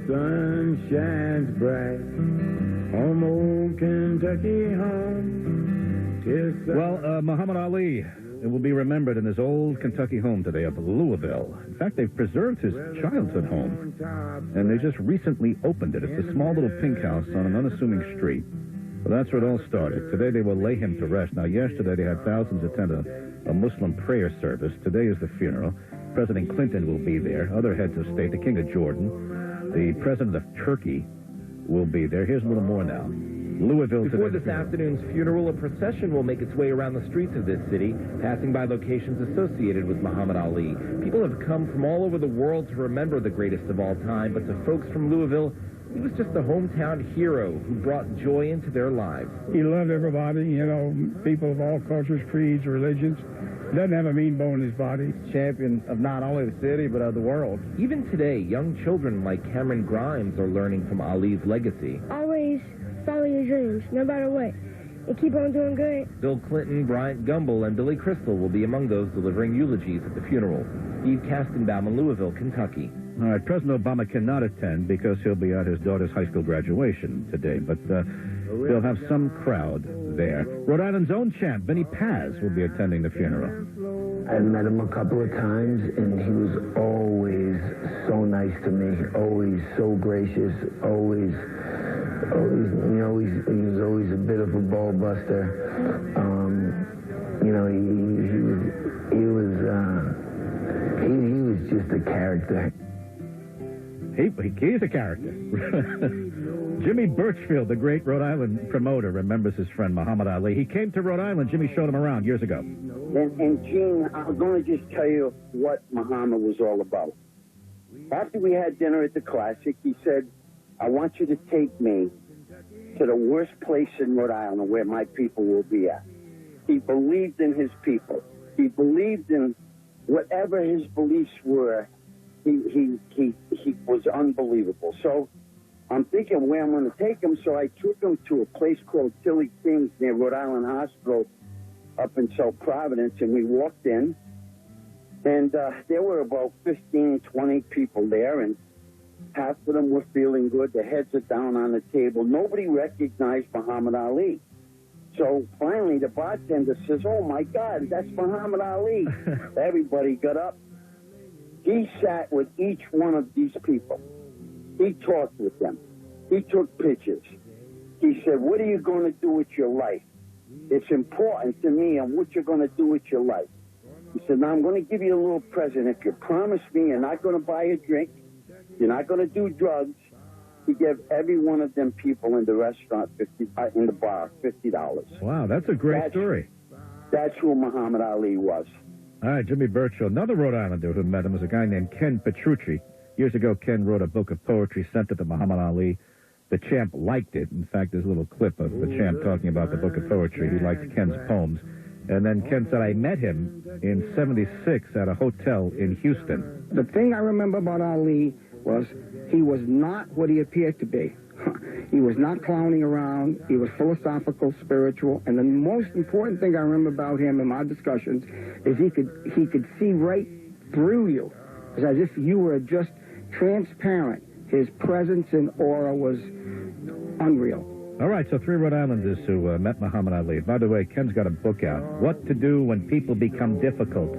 sun shines bright. Home, old Kentucky home. Well, Muhammad Ali will be remembered in his old Kentucky home today of Louisville. In fact, they've preserved his childhood home, and they just recently opened it. It's a small little pink house on an unassuming street. Well, that's where it all started. Today they will lay him to rest. Now, yesterday they had thousands attend a Muslim prayer service. Today is the funeral. President Clinton will be there. Other heads of state, the King of Jordan, the President of Turkey will be there. Here's a little more now. Louisville today. Before this afternoon's funeral, a procession will make its way around the streets of this city, passing by locations associated with Muhammad Ali. People have come from all over the world to remember the greatest of all time, but to folks from Louisville, he was just a hometown hero who brought joy into their lives. He loved everybody, you know, people of all cultures, creeds, religions. Doesn't have a mean bone in his body. Champion of not only the city, but of the world. Even today, young children like Cameron Grimes are learning from Ali's legacy. Always follow your dreams, no matter what, and keep on doing good. Bill Clinton, Bryant Gumbel, and Billy Crystal will be among those delivering eulogies at the funeral. Steve Kastenbaum in Louisville, Kentucky. All right, President Obama cannot attend because he'll be at his daughter's high school graduation today, but they'll have some crowd there. Rhode Island's own champ, Vinny Paz, will be attending the funeral. I met him a couple of times, and he was always so nice to me, always so gracious, always, you know, he was always a bit of a ball buster. You know, he was just a character. He's a character. Jimmy Birchfield, the great Rhode Island promoter, remembers his friend Muhammad Ali. He came to Rhode Island. Jimmy showed him around years ago. And Gene, I'm going to just tell you what Muhammad was all about. After we had dinner at the Classic, he said, I want you to take me to the worst place in Rhode Island where my people will be at. He believed in his people. He believed in whatever his beliefs were. He was unbelievable. So I'm thinking where I'm going to take him, so I took him to a place called Tilly King's near Rhode Island Hospital up in South Providence, and we walked in, and there were about 15, 20 people there, and half of them were feeling good. Their heads are down on the table. Nobody recognized Muhammad Ali. So finally the bartender says, oh, my God, that's Muhammad Ali. Everybody got up. He sat with each one of these people. He talked with them. He took pictures. He said, what are you going to do with your life? It's important to me on what you're going to do with your life. He said, now I'm going to give you a little present. If you promise me you're not going to buy a drink, you're not going to do drugs, he gave every one of them people in the restaurant, in the bar, $50. Wow, that's a great story. That's who Muhammad Ali was. All right, Jimmy Birchfield. Another Rhode Islander who met him was a guy named Ken Petrucci. Years ago, Ken wrote a book of poetry, sent it to Muhammad Ali. The champ liked it. In fact, there's a little clip of the champ talking about the book of poetry. He liked Ken's poems. And then Ken said, I met him in '76 at a hotel in Houston. The thing I remember about Ali was he was not what he appeared to be. He was not clowning around. He was philosophical, spiritual. And the most important thing I remember about him in my discussions is he could see right through you. It's as if you were just transparent. His presence and aura was unreal. All right, so 3 Rhode Islanders who met Muhammad Ali. By the way, Ken's got a book out, What to Do When People Become Difficult.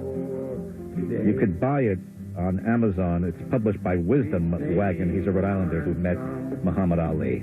You could buy it on Amazon. It's published by Wisdom Wagon. He's a Rhode Islander who met Muhammad Ali.